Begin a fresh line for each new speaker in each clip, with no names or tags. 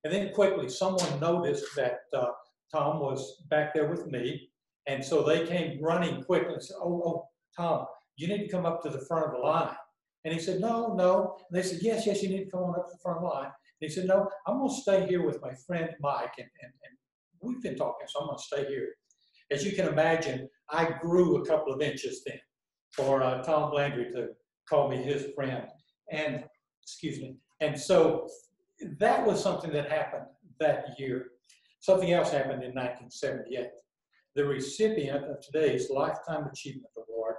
And then quickly, someone noticed that Tom was back there with me. And so they came running quickly and said, oh, Tom, you need to come up to the front of the line. And he said, no. And they said, yes, you need to come on up to the front of the line. And he said, no, I'm going to stay here with my friend Mike. And we've been talking, so I'm going to stay here. As you can imagine, I grew a couple of inches then for Tom Landry to call me his friend. And, excuse me. And so that was something that happened that year. Something else happened in 1978. The recipient of today's Lifetime Achievement Award,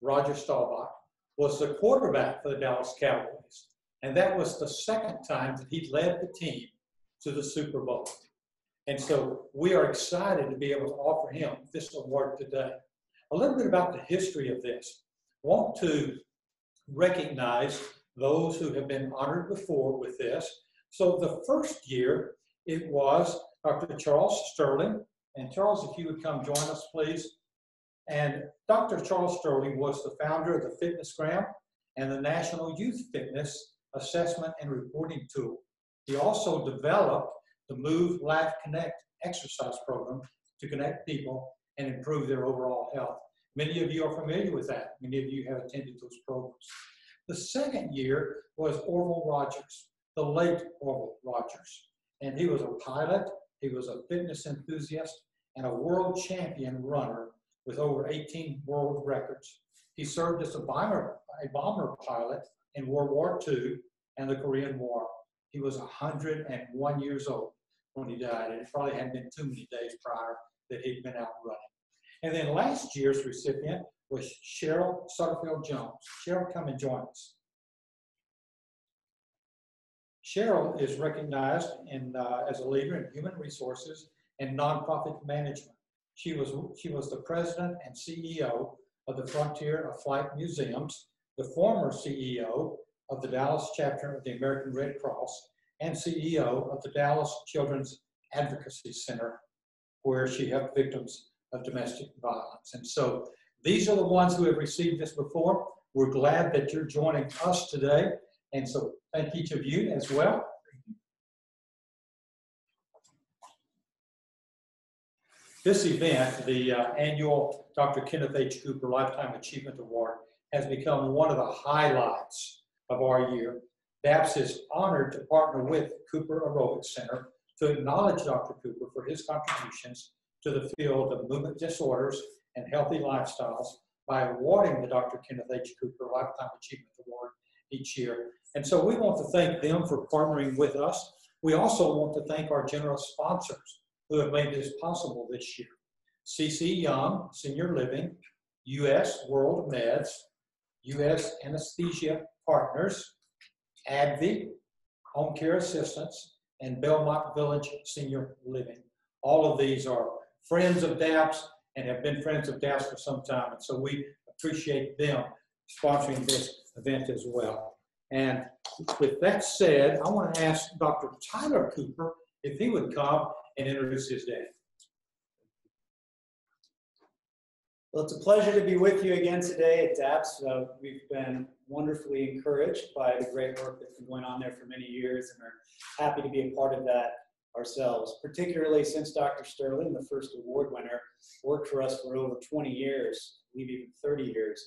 Roger Staubach, was the quarterback for the Dallas Cowboys. And that was the second time that he led the team to the Super Bowl. And so we are excited to be able to offer him this award today. A little bit about the history of this. I want to recognize those who have been honored before with this. So the first year, it was Dr. Charles Sterling. And Charles, if you would come join us, please. And Dr. Charles Sterling was the founder of the FitnessGram and the National Youth Fitness Assessment and Reporting Tool. He also developed the Move Life Connect exercise program to connect people and improve their overall health. Many of you are familiar with that. Many of you have attended those programs. The second year was Orville Rogers, the late Orville Rogers. And he was a pilot, he was a fitness enthusiast, and a world champion runner with over 18 world records. He served as a bomber pilot in World War II and the Korean War. He was 101 years old when he died, and it probably hadn't been too many days prior that he'd been out running. And then last year's recipient was Cheryl Sutterfield-Jones. Cheryl, come and join us. Cheryl is recognized as a leader in human resources and nonprofit management. She was the president and CEO of the Frontier of Flight Museums, the former CEO of the Dallas chapter of the American Red Cross, and CEO of the Dallas Children's Advocacy Center, where she helped victims of domestic violence. And so these are the ones who have received this before. We're glad that you're joining us today. And so thank each of you as well. This event, the annual Dr. Kenneth H. Cooper Lifetime Achievement Award, has become one of the highlights of our year. DAPS is honored to partner with Cooper Aerobics Center to acknowledge Dr. Cooper for his contributions to the field of movement disorders and healthy lifestyles by awarding the Dr. Kenneth H. Cooper Lifetime Achievement Award each year. And so we want to thank them for partnering with us. We also want to thank our generous sponsors who have made this possible this year. C.C. Young Senior Living, U.S. World Meds, U.S. Anesthesia Partners, AbbVie, Home Care Assistance, and Belmont Village Senior Living. All of these are friends of DAPS and have been friends of DAPS for some time. And so we appreciate them sponsoring this event as well. And with that said, I want to ask Dr. Tyler Cooper if he would come and introduce his dad.
Well, it's a pleasure to be with you again today at DAPS. We've been wonderfully encouraged by the great work that's been going on there for many years and are happy to be a part of that ourselves, particularly since Dr. Sterling, the first award winner, worked for us for over 20 years, I believe even 30 years,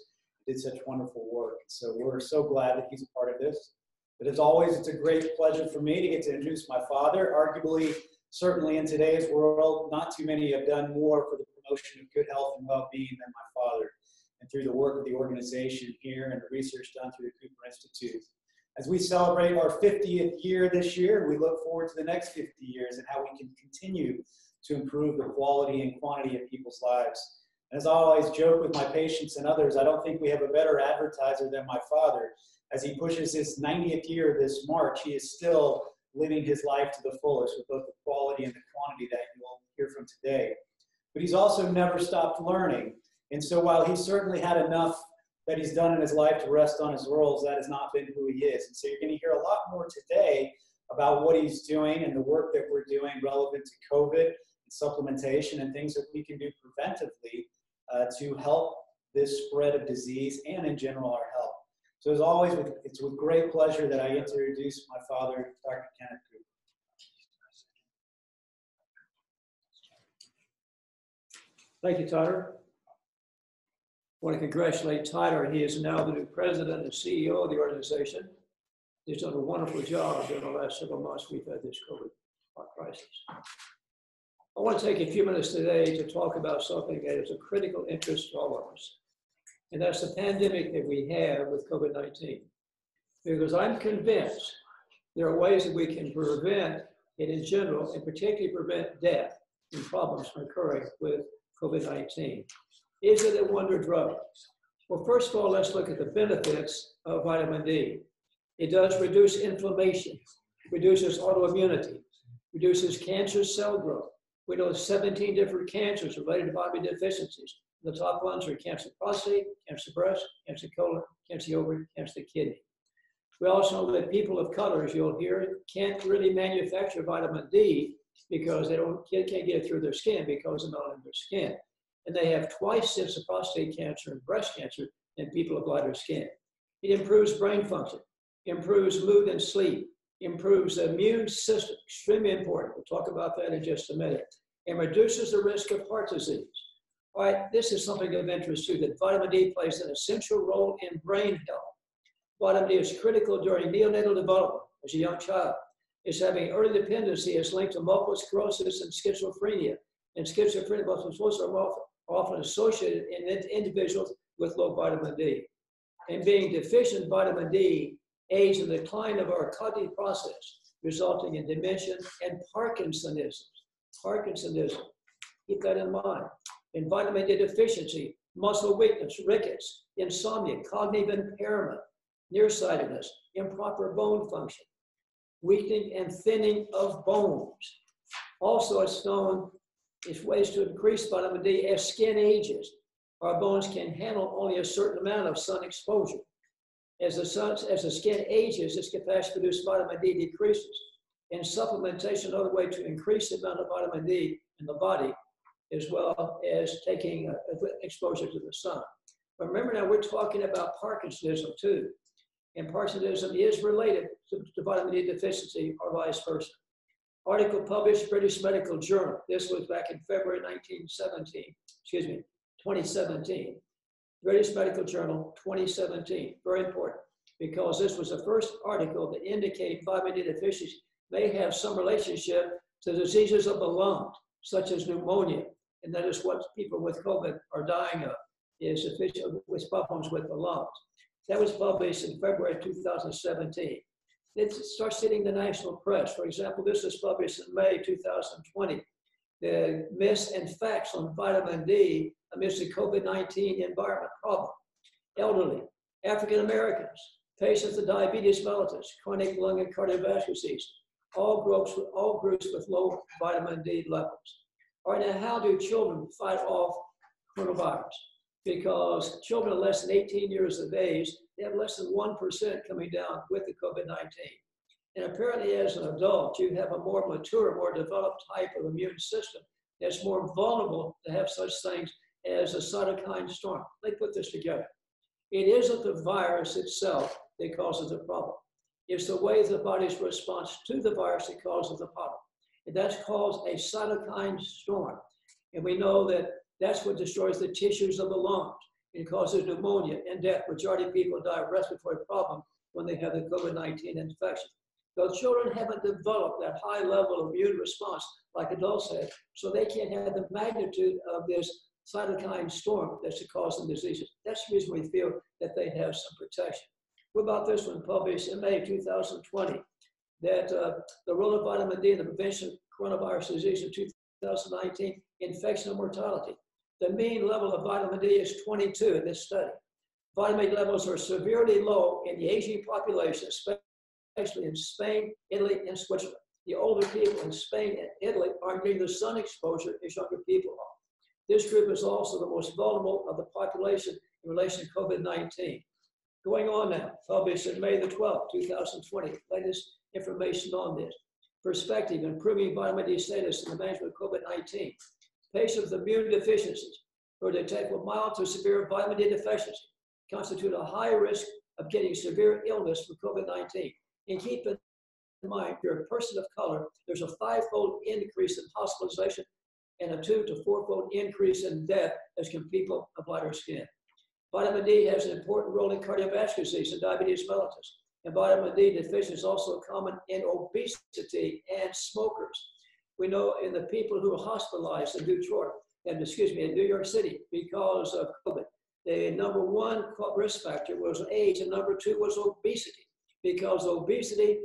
did such wonderful work. So we're so glad that he's a part of this. But as always, it's a great pleasure for me to get to introduce my father. Arguably, certainly in today's world, not too many have done more for the promotion of good health and well-being than my father. And through the work of the organization here and the research done through the Cooper Institute. As we celebrate our 50th year this year, we look forward to the next 50 years and how we can continue to improve the quality and quantity of people's lives. And as I always joke with my patients and others, I don't think we have a better advertiser than my father. As he pushes his 90th year this March, he is still living his life to the fullest with both the quality and the quantity that you'll hear from today. But he's also never stopped learning. And so while he's certainly had enough that he's done in his life to rest on his laurels, that has not been who he is. And so you're going to hear a lot more today about what he's doing and the work that we're doing relevant to COVID and supplementation and things that we can do preventively to help this spread of disease and in general our health. So as always, it's with great pleasure that I get to introduce my father, Dr. Kenneth Cooper.
Thank you, Tyler. I want to congratulate Tyler. He is now the new president and CEO of the organization. He's done a wonderful job during the last several months we've had this COVID crisis. I want to take a few minutes today to talk about something that is of critical interest to all of us, and that's the pandemic that we have with COVID-19. Because I'm convinced there are ways that we can prevent it in general, and particularly prevent death and problems from occurring with COVID-19. Is it a wonder drug? Well, first of all, let's look at the benefits of vitamin D. It does reduce inflammation, reduces autoimmunity, reduces cancer cell growth. We know 17 different cancers related to vitamin D deficiencies. The top ones are cancer prostate, cancer breast, cancer colon, cancer ovary, cancer kidney. We also know that people of color, as you'll hear, can't really manufacture vitamin D because they can't get it through their skin because of melanin in their skin. And they have twice as of prostate cancer and breast cancer than people of lighter skin. It improves brain function, improves mood and sleep, improves the immune system, extremely important. We'll talk about that in just a minute, and reduces the risk of heart disease. All right, this is something of interest too, that vitamin D plays an essential role in brain health. Vitamin D is critical during neonatal development as a young child. It's having early dependency is linked to multiple sclerosis and schizophrenia. And schizophrenia and multiple sclerosis are often associated in individuals with low vitamin D. And being deficient in vitamin D aids in the decline of our cognitive process, resulting in dementia and Parkinsonism. Parkinsonism, keep that in mind. In vitamin D deficiency, muscle weakness, rickets, insomnia, cognitive impairment, nearsightedness, improper bone function, weakening and thinning of bones. Also, it's known as ways to increase vitamin D as skin ages. Our bones can handle only a certain amount of sun exposure. As the skin ages, its capacity to produce vitamin D decreases. And supplementation, another way to increase the amount of vitamin D in the body, as well as taking exposure to the sun. But remember now, we're talking about Parkinsonism too. And Parkinsonism is related to vitamin D deficiency or vice versa. Article published British Medical Journal. This was back in February 2017. British Medical Journal 2017, very important, because this was the first article that indicated vitamin D deficiency may have some relationship to diseases of the lungs, such as pneumonia. And that is what people with COVID are dying of, is with problems with the lungs. That was published in February 2017. It starts hitting the national press. For example, this was published in May 2020. The myths and facts on vitamin D amidst the COVID-19 environment problem. Elderly, African Americans, patients with diabetes mellitus, chronic lung and cardiovascular disease, all groups with low vitamin D levels. All right, now how do children fight off coronavirus? Because children less than 18 years of age, they have less than 1% coming down with the COVID-19. And apparently as an adult, you have a more mature, more developed type of immune system that's more vulnerable to have such things as a cytokine storm. They put this together. It isn't the virus itself that causes the problem. It's the way the body's response to the virus that causes the problem. And that's called a cytokine storm. And we know that that's what destroys the tissues of the lungs and causes pneumonia and death. Majority of people die of respiratory problem when they have the COVID-19 infection. So children haven't developed that high level of immune response like adults have, so they can't have the magnitude of this cytokine storm that's causing diseases. That's the reason we feel that they have some protection. What about this one, published in May 2020, that the role of vitamin D in the prevention of coronavirus disease in 2019, infection and mortality. The mean level of vitamin D is 22 in this study. Vitamin D levels are severely low in the aging population, especially in Spain, Italy, and Switzerland. The older people in Spain and Italy aren't getting the sun exposure as younger people are. This group is also the most vulnerable of the population in relation to COVID-19. Going on now, published in May the 12th, 2020, latest information on this. Perspective, improving vitamin D status in the management of COVID-19. Patients with immune deficiencies who are detected with mild to severe vitamin D deficiency constitute a high risk of getting severe illness from COVID-19. And keep in mind, if you're a person of color, there's a 5-fold increase in hospitalization and a 2 to 4-fold increase in death as compared to people of lighter skin. Vitamin D has an important role in cardiovascular disease and diabetes mellitus. And vitamin D deficiency is also common in obesity and smokers. We know in the people who are hospitalized in Detroit, in New York City because of COVID, the number one risk factor was age, and number 2 was obesity, because obesity,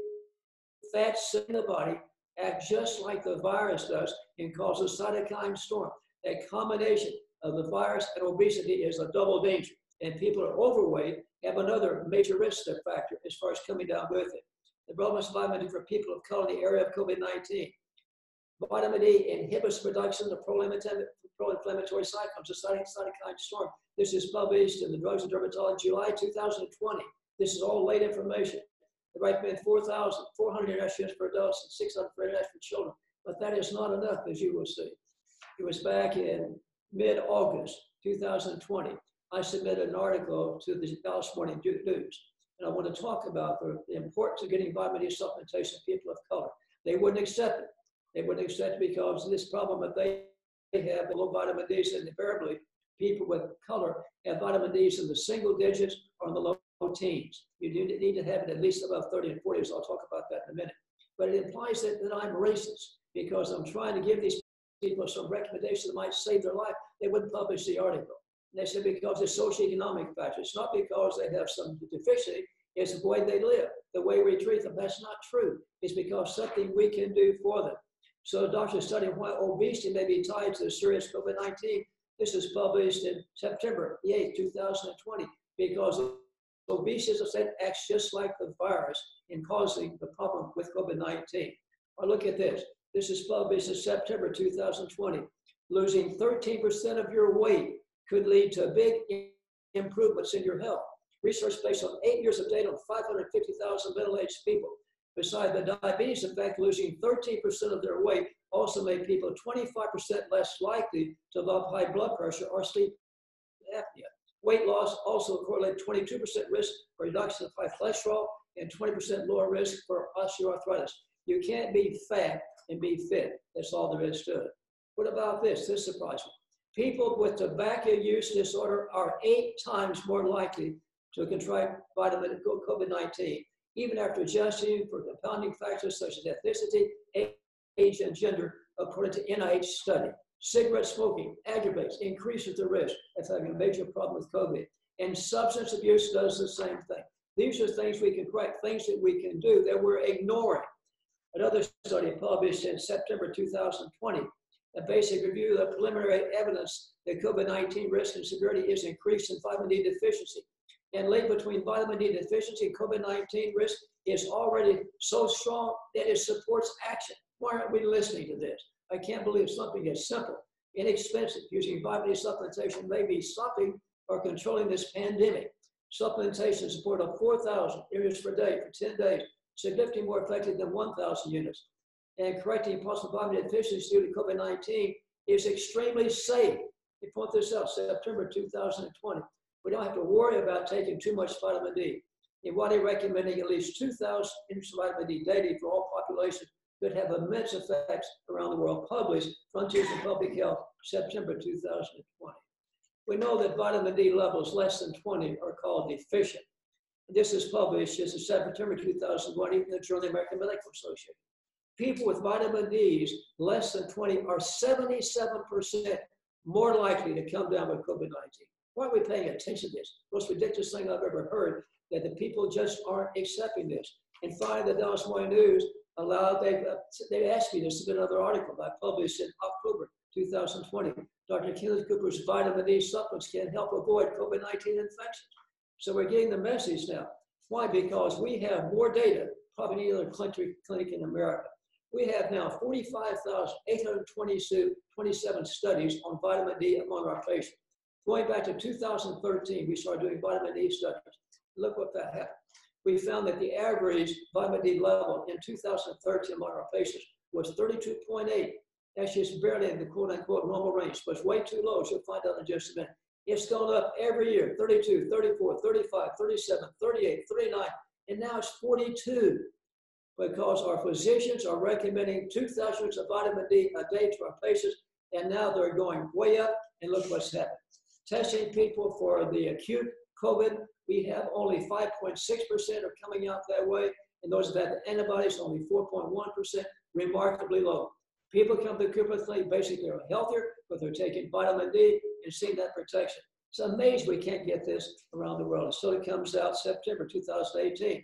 fats in the body, act just like the virus does and causes cytokine storm. That combination of the virus and obesity is a double danger. And people who are overweight have another major risk factor as far as coming down with it. The problem is vitamin D for people of color in the area of COVID-19. Vitamin D inhibits production of pro-inflammatory cytokines, the cytokine storm. This is published in the Drugs and Dermatology, July 2020. This is all late information. They recommend 4,400 international units per adults and 600 for international children. But that is not enough, as you will see. It was back in mid-August 2020. I submitted an article to the Dallas Morning News, and I want to talk about the importance of getting vitamin D supplementation to people of color. They wouldn't accept it. They wouldn't accept it because of this problem that they have, low vitamin Ds, and invariably people with color have vitamin Ds in the single digits or in the low teens. You do need to have it at least above 30 and 40, so I'll talk about that in a minute. But it implies that I'm racist because I'm trying to give these people some recommendations that might save their life. They wouldn't publish the article. And they said because it's socioeconomic factors. It's not because they have some deficiency, it's the way they live, the way we treat them. That's not true. It's because something we can do for them. So doctors studying why obesity may be tied to serious COVID-19. This is published in September 8, 2020, because obesity, as I said, acts just like the virus in causing the problem with COVID-19. Or look at this. This is published in September 2020. Losing 13% of your weight could lead to big improvements in your health. Research based on 8 years of data on 550,000 middle-aged people. Besides the diabetes effect, losing 13% of their weight also made people 25% less likely to develop high blood pressure or sleep apnea. Weight loss also correlated 22% risk for reduction of high cholesterol and 20% lower risk for osteoarthritis. You can't be fat and be fit. That's all there is to it. What about this? This surprised me. People with tobacco use disorder are 8 times more likely to contract COVID-19, even after adjusting for compounding factors such as ethnicity, age, and gender, according to NIH study. Cigarette smoking aggravates, increases the risk of having a major problem with COVID. And substance abuse does the same thing. These are things we can correct, things that we can do that we're ignoring. Another study published in September 2020, a basic review of the preliminary evidence that COVID-19 risk and severity is increased in vitamin D deficiency. And link between vitamin D deficiency and COVID-19 risk is already so strong that it supports action. Why aren't we listening to this? I can't believe something as simple, inexpensive, using vitamin D supplementation may be stopping or controlling this pandemic. Supplementation support of 4,000 units per day for 10 days, significantly more effective than 1,000 units. And correcting possible vitamin deficiency due to COVID-19 is extremely safe. They point this out, September 2020. We don't have to worry about taking too much vitamin D. And what they're recommending at least 2,000 units of vitamin D daily for all populations could have immense effects around the world. Published, Frontiers in Public Health, September 2020. We know that vitamin D levels less than 20 are called deficient. This is published in September 2020 in the Journal of the American Medical Association. People with vitamin Ds less than 20 are 77% more likely to come down with COVID-19. Why are we paying attention to this? Most ridiculous thing I've ever heard, that the people just aren't accepting this. And finally, the Dallas Morning News they asked me to submit another article I published in October 2020. Dr. Kenneth Cooper's vitamin D supplements can help avoid COVID-19 infections. So we're getting the message now. Why? Because we have more data, probably any other clinic in America. We have now 45,827 studies on vitamin D among our patients. Going back to 2013, we started doing vitamin D studies. Look what that happened. We found that the average vitamin D level in 2013 among our patients was 32.8. That's just barely in the quote-unquote normal range, but it's way too low, as you'll find out in just a minute. It's gone up every year, 32, 34, 35, 37, 38, 39, and now it's 42, because our physicians are recommending 2,000 units of vitamin D a day to our patients, and now they're going way up, and look what's happened. Testing people for the acute COVID, we have only 5.6% are coming out that way, and those that have the antibodies, only 4.1%, remarkably low. People come to Cooper Clinic, basically they're healthier, but they're taking vitamin D and seeing that protection. It's amazing we can't get this around the world. So it comes out September 2018.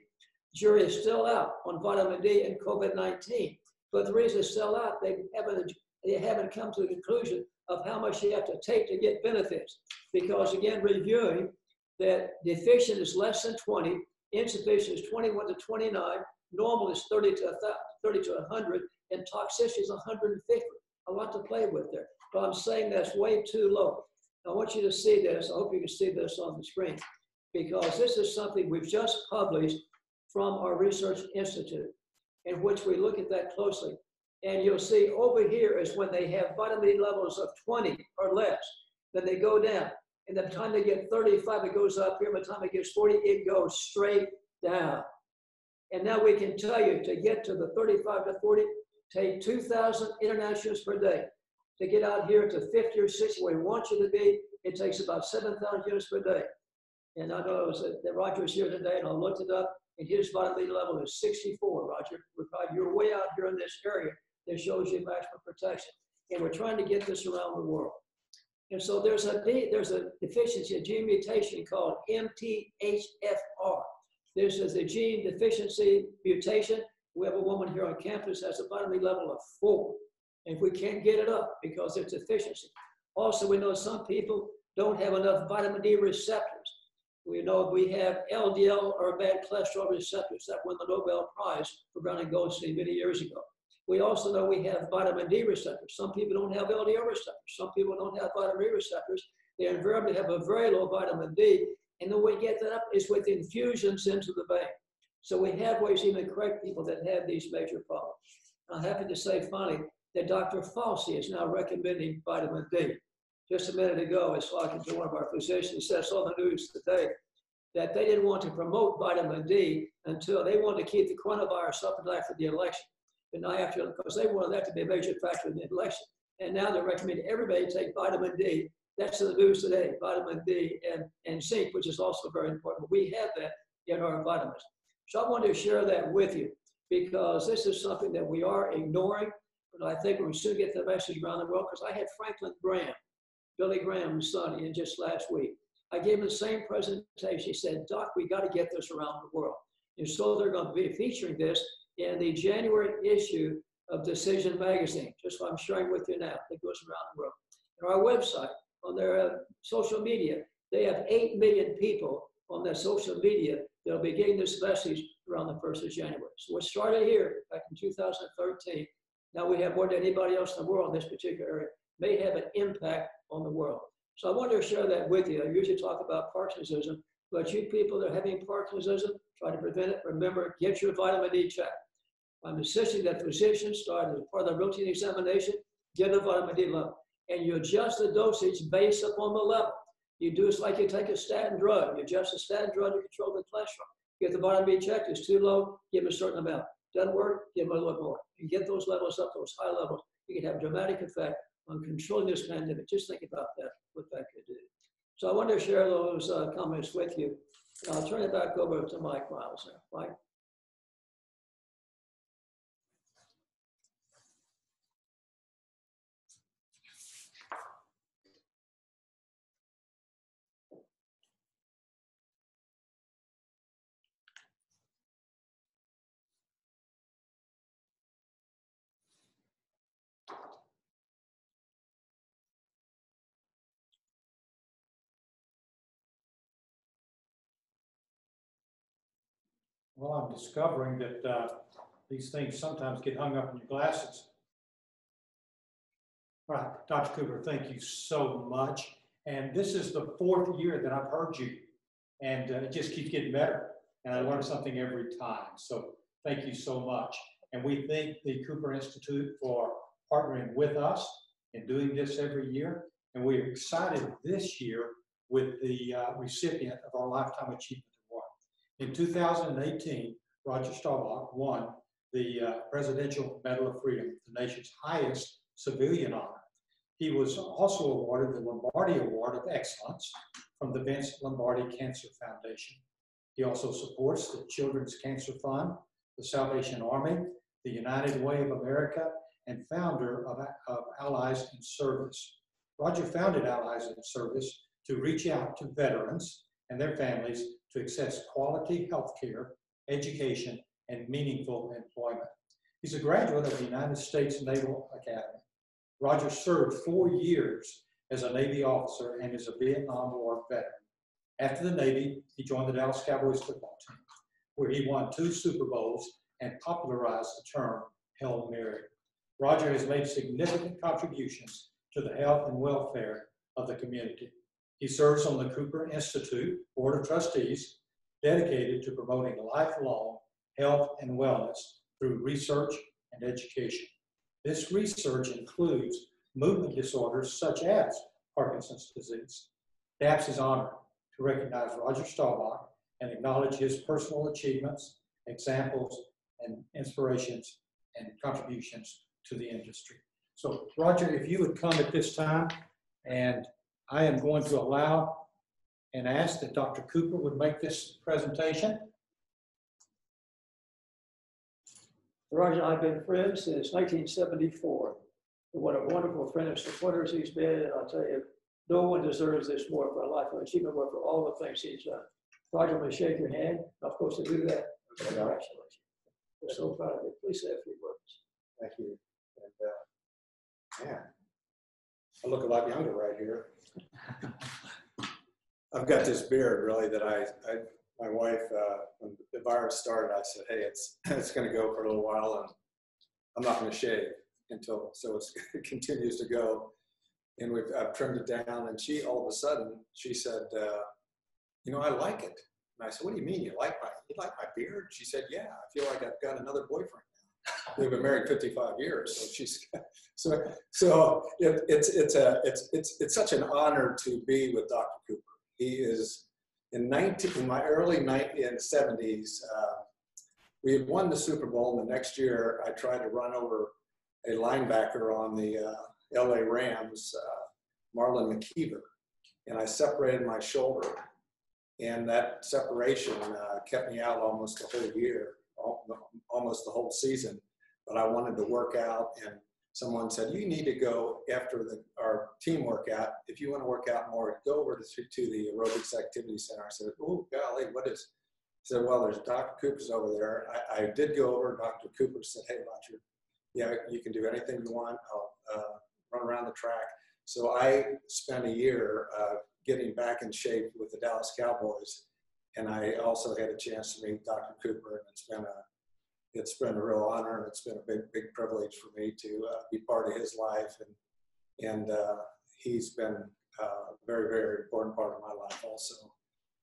Jury is still out on vitamin D and COVID-19. But the reason it's still out, they haven't come to the conclusion of how much you have to take to get benefits. Because again, reviewing that deficient is less than 20, insufficient is 21 to 29, normal is 30 to 100, and toxicity is 150. A lot to play with there. But I'm saying that's way too low. I want you to see this. I hope you can see this on the screen, because this is something we've just published from our research institute, in which we look at that closely. And you'll see over here is when they have vitamin D levels of 20 or less, then they go down. And by the time they get 35, it goes up here. By the time it gets 40, it goes straight down. And now we can tell you to get to the 35 to 40, take 2,000 internationals per day. To get out here to 50 or 60 where we want you to be, it takes about 7,000 units per day. And I know that Roger was here today, and I looked it up, and his vitamin D level is 64, Roger. You're way out here in this area that shows you maximum protection. And we're trying to get this around the world. And so there's a deficiency, a gene mutation called MTHFR. This is a gene deficiency mutation. We have a woman here on campus that has a vitamin D level of 4. And we can't get it up because it's deficiency. Also, we know some people don't have enough vitamin D receptors. We know we have LDL or bad cholesterol receptors that won the Nobel Prize for Brown and Goldstein many years ago. We also know we have vitamin D receptors. Some people don't have LDL receptors. Some people don't have vitamin D receptors. They invariably have a very low vitamin D. And the way we get that up is with infusions into the vein. So we have ways to even correct people that have these major problems. I'm happy to say finally that Dr. Fauci is now recommending vitamin D. Just a minute ago, I was talking to one of our physicians. He said, I saw the news today that they didn't want to promote vitamin D until they wanted to keep the coronavirus up until after the election. But now after, because they wanted that to be a major factor in the election. And now they're recommending everybody take vitamin D. That's in the news today, vitamin D and zinc, which is also very important. We have that in our vitamins. So I wanted to share that with you because this is something that we are ignoring. But I think we soon get the message around the world, because I had Franklin Graham, Billy Graham's son, in just last week. I gave him the same presentation. He said, Doc, we got to get this around the world. And so they're going to be featuring this in the January issue of Decision Magazine, just what I'm sharing with you now. It goes around the world. On our website, on their social media, they have 8 million people on their social media that'll be getting this message around the 1st of January. So it started here back in 2013. Now we have more than anybody else in the world in this particular area, may have an impact on the world. So I wanted to share that with you. I usually talk about Parkinsonism, but you people that are having Parkinsonism, try to prevent it. Remember, get your vitamin D checked. I'm insisting that physicians start as part of the routine examination, get a vitamin D level. And you adjust the dosage based upon the level. You do it like you take a statin drug. You adjust the statin drug to control the cholesterol. Get the vitamin D checked. It's too low, give them a certain amount. Doesn't work, give them a little more. You get those levels up, those high levels, you can have a dramatic effect on controlling this pandemic. Just think about that, what that could do. So I wanted to share those comments with you. And I'll turn it back over to Mike Miles now. Mike.
Well, I'm discovering that these things sometimes get hung up in your glasses. All right, Dr. Cooper, thank you so much. And this is the 4th year that I've heard you, and it just keeps getting better. And I learn something every time. So thank you so much. And we thank the Cooper Institute for partnering with us and doing this every year. And we're excited this year with the recipient of our Lifetime Achievement Award. In 2018, Roger Staubach won the Presidential Medal of Freedom, the nation's highest civilian honor. He was also awarded the Lombardi Award of Excellence from the Vince Lombardi Cancer Foundation. He also supports the Children's Cancer Fund, the Salvation Army, the United Way of America, and founder of Allies in Service. Roger founded Allies in Service to reach out to veterans and their families to access quality health care, education, and meaningful employment. He's a graduate of the United States Naval Academy. Roger served 4 years as a Navy officer and is a Vietnam War veteran. After the Navy, he joined the Dallas Cowboys football team, where he won 2 Super Bowls and popularized the term Hail Mary. Roger has made significant contributions to the health and welfare of the community. He serves on the Cooper Institute Board of Trustees, dedicated to promoting lifelong health and wellness through research and education. This research includes movement disorders such as Parkinson's disease. DAPS is honored to recognize Roger Staubach and acknowledge his personal achievements, examples, and inspirations and contributions to the industry. So Roger, if you would come at this time, and I am going to allow and ask that Dr. Cooper would make this presentation.
Roger and I have been friends since 1974. And what a wonderful friend and supporters he's been. And I'll tell you, no one deserves this more for a life of achievement award for all the things he's done. Roger, I'm going to shake your hand. I'm supposed to do that. Congratulations. We're so proud of you. Please say a few words.
Thank you. And man, I look a lot younger right here. I've got this beard really that my wife, when the virus started, I said, hey, it's going to go for a little while, and I'm not going to shave so it continues to go. And I've trimmed it down, and she, all of a sudden, she said, you know, I like it. And I said, what do you mean you like my beard? She said, yeah, I feel like I've got another boyfriend now. We've been married 55 years, so it's such an honor to be with Dr. Cooper. He is in my early 70s. We had won the Super Bowl, and the next year I tried to run over a linebacker on the LA Rams, Marlon McKeever, and I separated my shoulder. And that separation kept me out almost the whole year, almost the whole season. But I wanted to work out, and someone said, you need to go after our team workout. If you want to work out more, go over to the Aerobics Activity Center. I said, oh, golly, what is? He said, well, there's Dr. Cooper's over there. I did go over. Dr. Cooper said, hey, Roger, yeah, you can do anything you want. I'll run around the track. So I spent a year getting back in shape with the Dallas Cowboys. And I also had a chance to meet Dr. Cooper, and it's been a real honor, and it's been a big privilege for me to be part of his life. And he's been a very, very important part of my life also.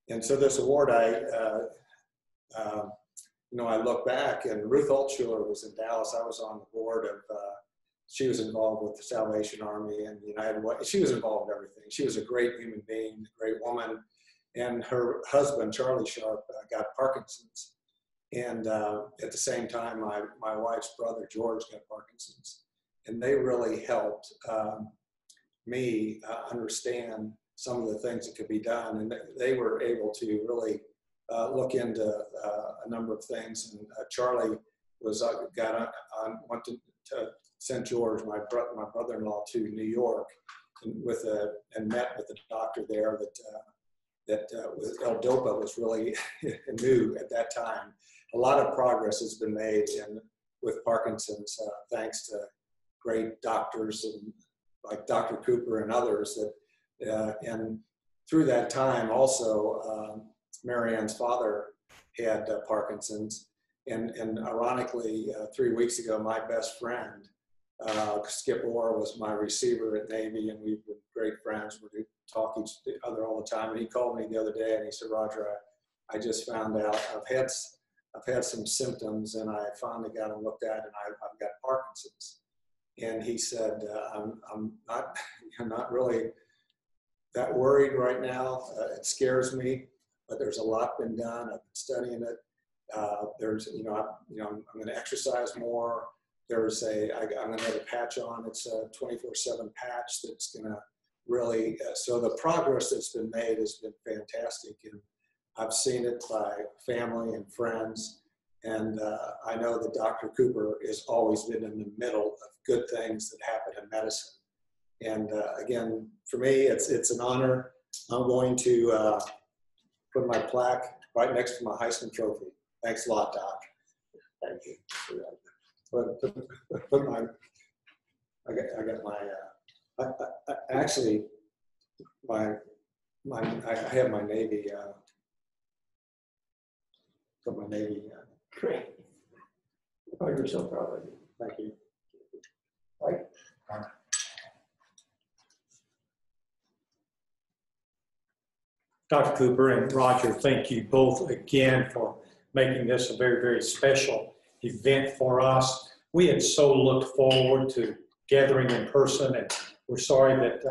And so this award, I look back, and Ruth Altshuler was in Dallas. I was on the board of, she was involved with the Salvation Army and the United Way. She was involved in everything. She was a great human being, a great woman. And her husband, Charlie Sharp, got Parkinson's. And at the same time, my wife's brother, George, got Parkinson's. And they really helped me understand some of the things that could be done. And they were able to really look into a number of things. And Charlie was went to sent George, my brother-in-law, to New York and met with the doctor there that L-DOPA was really new at that time. A lot of progress has been made with Parkinson's thanks to great doctors and like Dr. Cooper and others. And through that time also, Marianne's father had Parkinson's. And ironically, 3 weeks ago, my best friend, Skip Orr, was my receiver at Navy, and we've been great friends. We talk each other all the time. And he called me the other day, and he said, Roger, I just found out I've had some symptoms, and I finally got them looked at, and I've got Parkinson's. And he said, I'm not really that worried right now. It scares me, but there's a lot been done. I've been studying it. I'm going to exercise more. I'm gonna have a patch on. It's a 24/7 patch that's gonna really, so the progress that's been made has been fantastic. And I've seen it by family and friends. And I know that Dr. Cooper has always been in the middle of good things that happen in medicine. And again, for me, it's an honor. I'm going to put my plaque right next to my Heisman Trophy. Thanks a lot, Doc. Thank you. I got my, actually, I have my Navy, put my Navy,
Great. Oh, you're so proud of you.
thank you.
Right.
Dr. Cooper and Roger, thank you both again for making this a very, very special event for us. We had so looked forward to gathering in person, and we're sorry that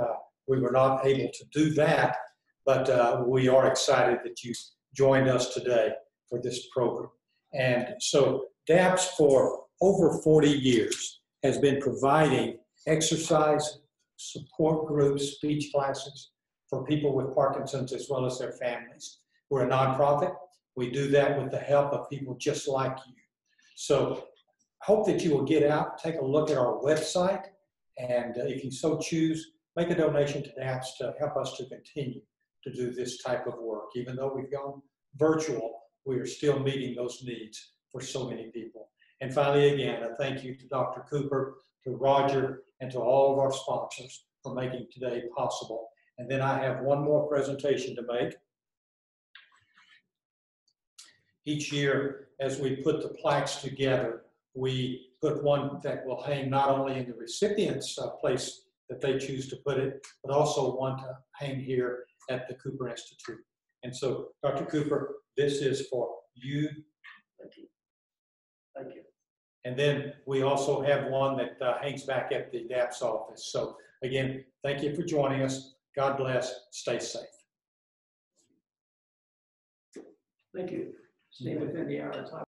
we were not able to do that, but we are excited that you joined us today for this program. And so DAPS for over 40 years has been providing exercise support groups, speech classes for people with Parkinson's as well as their families. We're a nonprofit. We do that with the help of people just like you. So I hope that you will get out, take a look at our website, and if you so choose, make a donation to DAPS to help us to continue to do this type of work. Even though we've gone virtual, we are still meeting those needs for so many people. And finally, again, a thank you to Dr. Cooper, to Roger, and to all of our sponsors for making today possible. And then I have one more presentation to make. Each year, as we put the plaques together, we put one that will hang not only in the recipient's place that they choose to put it, but also one to hang here at the Cooper Institute. And so, Dr. Cooper, this is for you.
Thank you. Thank you.
And then we also have one that hangs back at the DAPS office. So again, thank you for joining us. God bless. Stay safe.
Thank you. Stay within the hour time.